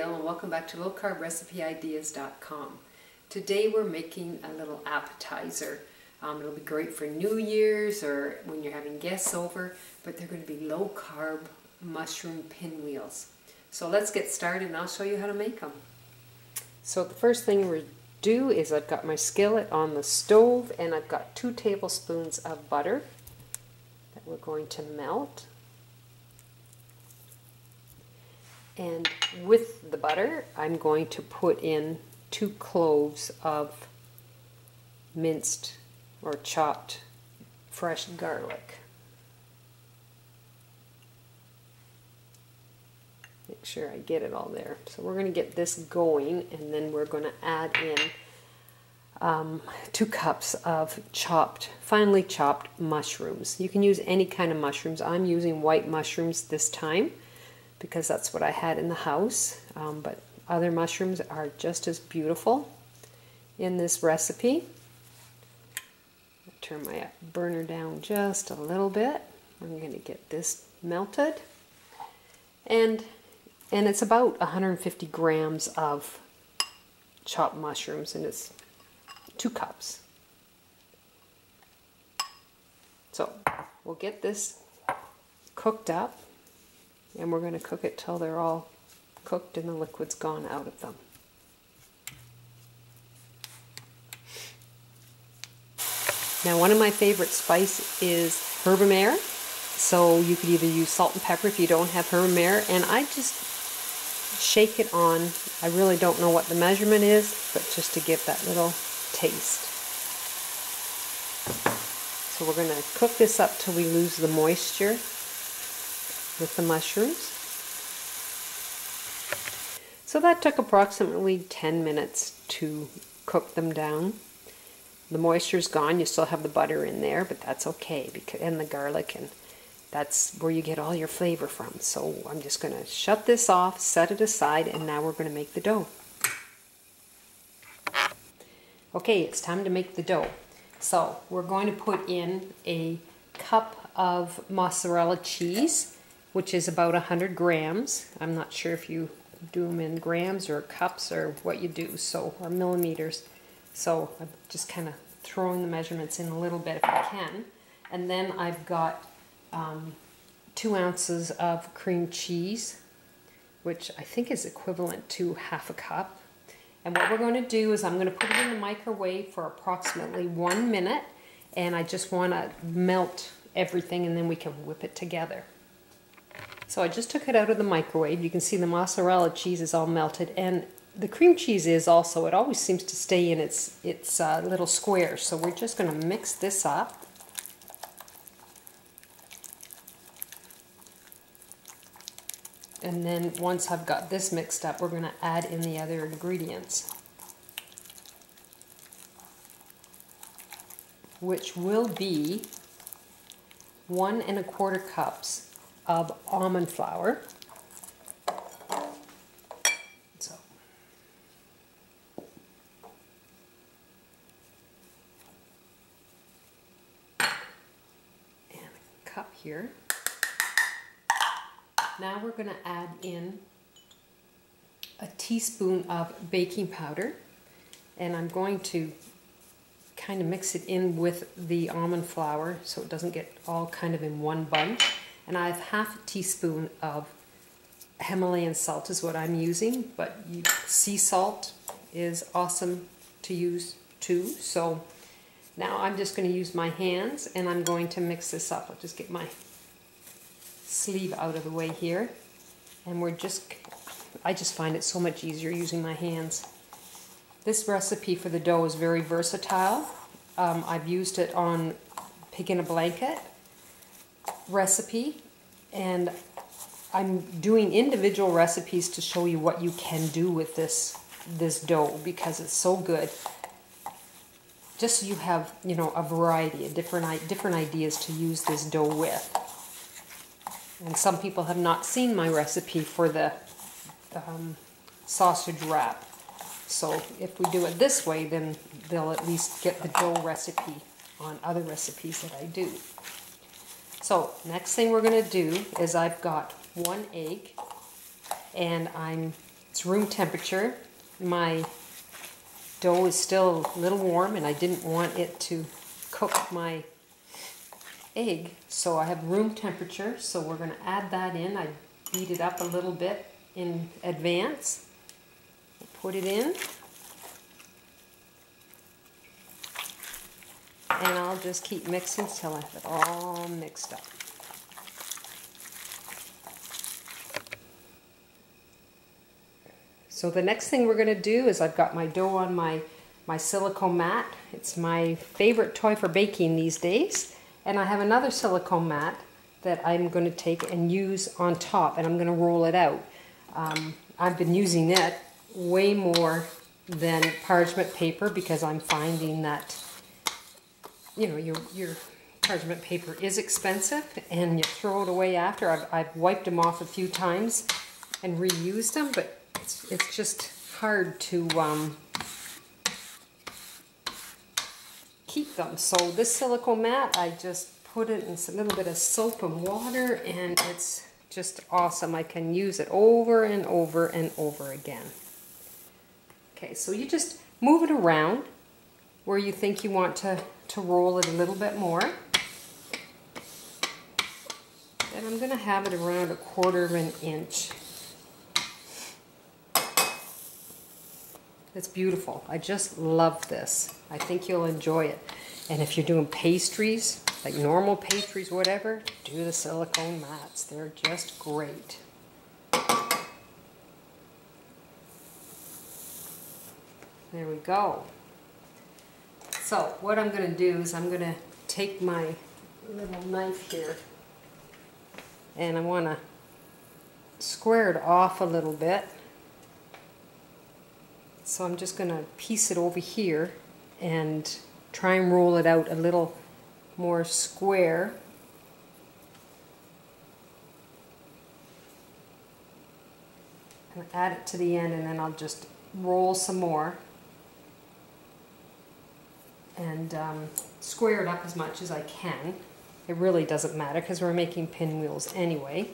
Pinwheel, and welcome back to lowcarbrecipe.ideas.com. Today we're making a little appetizer. It'll be great for New Year's or when you're having guests over, but they're going to be low-carb mushroom pinwheels. So let's get started and I'll show you how to make them. So the first thing we're do is I've got my skillet on the stove and I've got 2 tablespoons of butter that we're going to melt. And with the butter, I'm going to put in 2 cloves of minced or chopped fresh garlic. Make sure I get it all there. So we're going to get this going, and then we're going to add in 2 cups of finely chopped mushrooms. You can use any kind of mushrooms. I'm using white mushrooms this time, because that's what I had in the house, but other mushrooms are just as beautiful in this recipe. I'll turn my burner down just a little bit. I'm going to get this melted, and it's about 150 grams of chopped mushrooms, and it's 2 cups. So we'll get this cooked up. And we're going to cook it till they're all cooked and the liquid's gone out of them. Now, one of my favorite spice is herb mare. So you could either use salt and pepper if you don't have herb mare. And I just shake it on. I really don't know what the measurement is, but just to give that little taste. So we're going to cook this up till we lose the moisture with the mushrooms. So that took approximately 10 minutes to cook them down. The moisture's gone. You still have the butter in there, but that's okay, and the garlic, and that's where you get all your flavor from. So I'm just going to shut this off, set it aside, and now we're going to make the dough. Okay, it's time to make the dough. So we're going to put in a cup of mozzarella cheese, which is about 100 grams. I'm not sure if you do them in grams or cups or what you do, or millimeters. So I'm just kind of throwing the measurements in a little bit if I can. And then I've got 2 ounces of cream cheese, which I think is equivalent to half a cup. And what we're going to do is I'm going to put it in the microwave for approximately 1 minute, and I just want to melt everything and then we can whip it together. So I just took it out of the microwave. You can see the mozzarella cheese is all melted, and the cream cheese is also. It always seems to stay in its little squares. So we're just going to mix this up. And then once I've got this mixed up, we're going to add in the other ingredients, which will be 1 1/4 cups of almond flour. So, and a cup here. Now we're going to add in a teaspoon of baking powder, and I'm going to kind of mix it in with the almond flour so it doesn't get all kind of in one bunch. And I have half a teaspoon of Himalayan salt is what I'm using, but sea salt is awesome to use too. So now I'm just going to use my hands and I'm going to mix this up. I'll just get my sleeve out of the way here. And I just find it so much easier using my hands. This recipe for the dough is very versatile. I've used it on pig in a blanket recipe, and I'm doing individual recipes to show you what you can do with this dough, because it's so good. Just so you have, a variety of different ideas to use this dough with. And some people have not seen my recipe for the sausage wrap. So if we do it this way, then they'll at least get the dough recipe on other recipes that I do. So next thing we're going to do is I've got 1 egg, and I'm It's room temperature. My dough is still a little warm and I didn't want it to cook my egg, so I have room temperature, so we're going to add that in. I beat it up a little bit in advance. Put it in. And I'll just keep mixing until I have it all mixed up. So the next thing we're going to do is I've got my dough on my silicone mat. It's my favorite toy for baking these days. And I have another silicone mat that I'm going to take and use on top, and I'm going to roll it out. I've been using it way more than parchment paper because I'm finding that, you know, your parchment paper is expensive and you throw it away after. I've wiped them off a few times and reused them, but it's just hard to keep them. So this silicone mat, I just put it in a little bit of soap and water, and it's just awesome. I can use it over and over and over again. Okay, so you just move it around where you think you want to roll it a little bit more. And I'm going to have it around 1/4 inch. It's beautiful. I just love this. I think you'll enjoy it. And if you're doing pastries, like normal pastries, whatever, do the silicone mats. They're just great. There we go. So what I'm going to do is I'm going to take my little knife here and I want to square it off a little bit. So I'm just going to piece it over here and try and roll it out a little more square. And add it to the end, and then I'll just roll some more and square it up as much as I can. It really doesn't matter because we're making pinwheels anyway.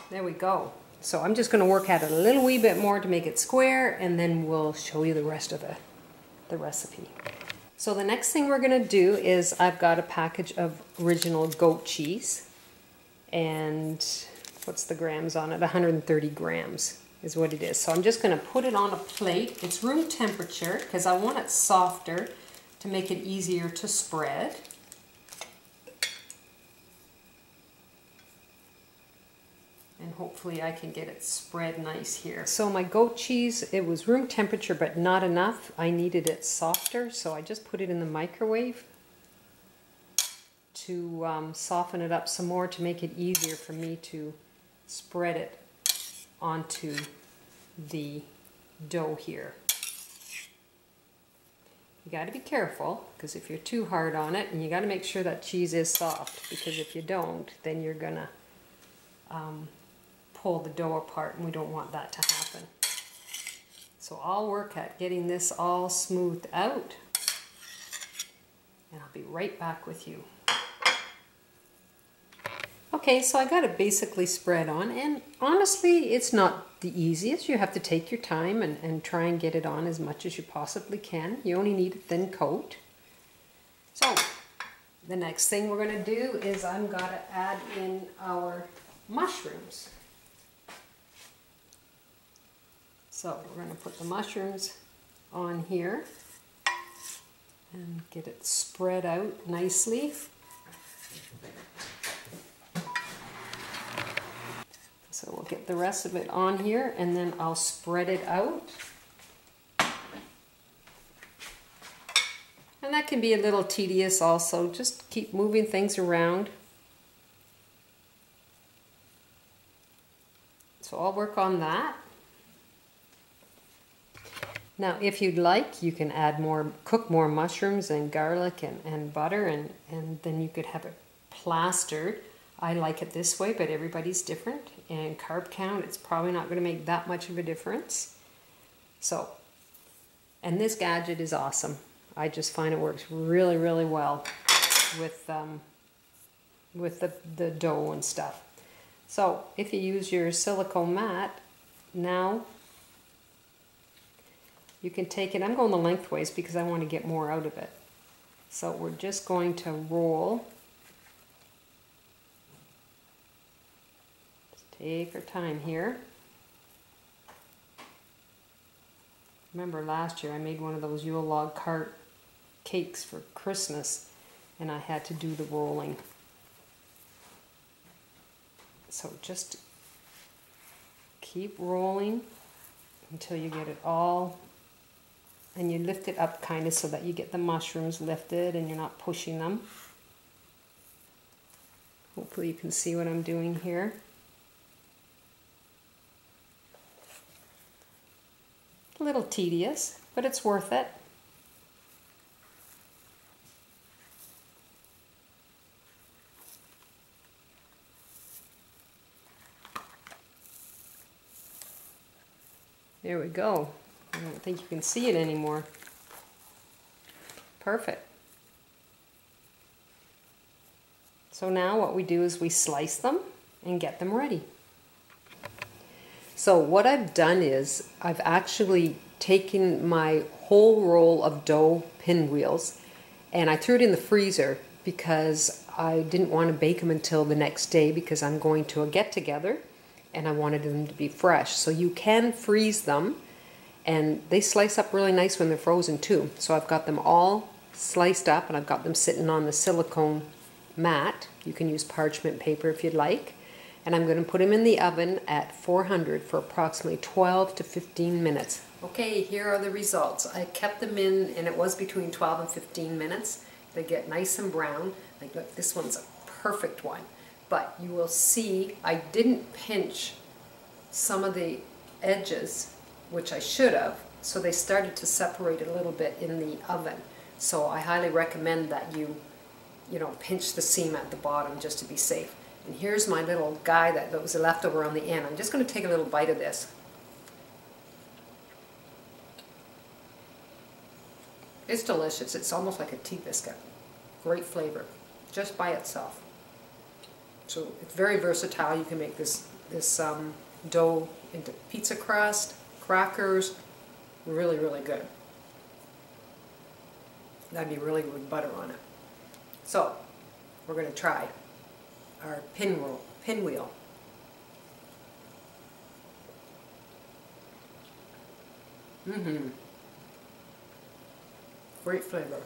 There we go. So I'm just going to work at it a little wee bit more to make it square, and then we'll show you the rest of the recipe. So the next thing we're going to do is I've got a package of original goat cheese, and what's the grams on it? 130 grams is what it is. So I'm just going to put it on a plate. It's room temperature because I want it softer to make it easier to spread. And hopefully I can get it spread nice here. So my goat cheese, it was room temperature but not enough. I needed it softer, so I just put it in the microwave to soften it up some more to make it easier for me to spread it onto the dough here. You got to be careful because if you're too hard on it, and you got to make sure that cheese is soft, because if you don't, then you're gonna pull the dough apart, and we don't want that to happen. So I'll work at getting this all smoothed out, and I'll be right back with you. Okay, so I got it basically spread on, and honestly it's not the easiest. You have to take your time and try and get it on as much as you possibly can. You only need a thin coat. So the next thing we're going to do is I'm going to add in our mushrooms. So we're going to put the mushrooms on here and get it spread out nicely. So we'll get the rest of it on here, and then I'll spread it out. And that can be a little tedious also. Just keep moving things around. So I'll work on that. Now, if you'd like, you can add more, cook more mushrooms and garlic and butter, and then you could have it plastered. I like it this way, but everybody's different. And carb count, it's probably not going to make that much of a difference. So, and this gadget is awesome. I just find it works really, really well with the dough and stuff. So if you use your silicone mat, now you can take it, I'm going the lengthways because I want to get more out of it. So we're just going to roll. Just take our time here. Remember last year I made one of those Yule log cart cakes for Christmas and I had to do the rolling. So just keep rolling until you get it all, and you lift it up kind of so that you get the mushrooms lifted and you're not pushing them. Hopefully you can see what I'm doing here. A little tedious, but it's worth it. There we go. I don't think you can see it anymore. Perfect. So now what we do is we slice them and get them ready. So what I've done is I've actually taken my whole roll of dough pinwheels and I threw it in the freezer because I didn't want to bake them until the next day because I'm going to a get-together and I wanted them to be fresh. So you can freeze them and they slice up really nice when they're frozen too. So I've got them all sliced up and I've got them sitting on the silicone mat. You can use parchment paper if you'd like. And I'm going to put them in the oven at 400 for approximately 12 to 15 minutes. Okay, here are the results. I kept them in and it was between 12 and 15 minutes. They get nice and brown. Like, look, this one's a perfect one. But you will see I didn't pinch some of the edges, which I should have, so they started to separate a little bit in the oven. So I highly recommend that you pinch the seam at the bottom just to be safe. And here's my little guy that was left over on the end. I'm just going to take a little bite of this. It's delicious. It's almost like a tea biscuit. Great flavor, just by itself. So it's very versatile. You can make this dough into pizza crust, crackers. Really, really good. That'd be really good with butter on it. So we're going to try our pinwheel. Great flavor.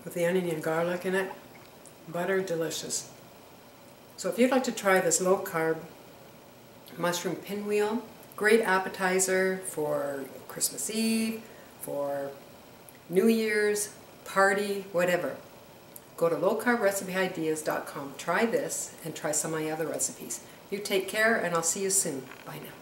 With the onion and garlic in it, butter, delicious. So if you'd like to try this low carb mushroom pinwheel, great appetizer for Christmas Eve, for New Year's, party, whatever. Go to lowcarbrecipe.ideas.com. Try this and try some of my other recipes. You take care and I'll see you soon. Bye now.